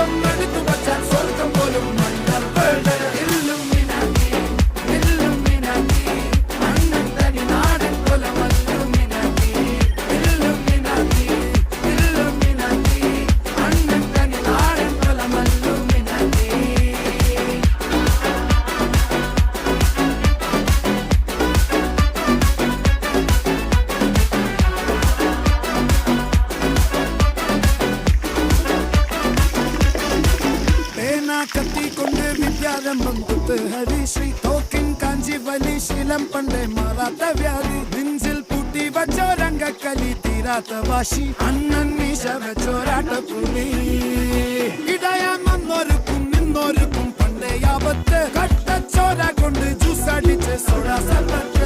സ്വന്തം എടുത്തു വച്ചാൽ സ്വർഗം പോലും മണ്ണപ്പേട് ഇല്ലുമിനാറ്റി ഇല്ലുമിനാറ്റി അണ്ണൻ തനി നാടൻ കൊലമല്ലുമിനാറ്റി ഇല്ലുമിനാറ്റി ഇല്ലുമിനാറ്റി അണ്ണൻ തനി നാടൻ കൊലമല്ലുമിനാറ്റി കത്തി കൊണ്ട് വിദ്യാരംഭം കുത്ത് ഹരിശ്രീ തോക്കിൻ കാഞ്ചി വലി ശീലം പണ്ടേ മാറാത്ത വ്യാധി നെഞ്ചിൽ പൂട്ടി വച്ചോരംഗക്കലി തീരാത്ത വാശി അണ്ണൻ മീശ വെച്ചോരാട്ട പുലി ഇടയാൻ വന്നോർക്കും നിന്നോർക്കും പണ്ടേ ആപത്ത് കട്ടച്ചോര കൊണ്ട് ജ്യൂസ് അടിച്ച് സോഡ സർബത്ത്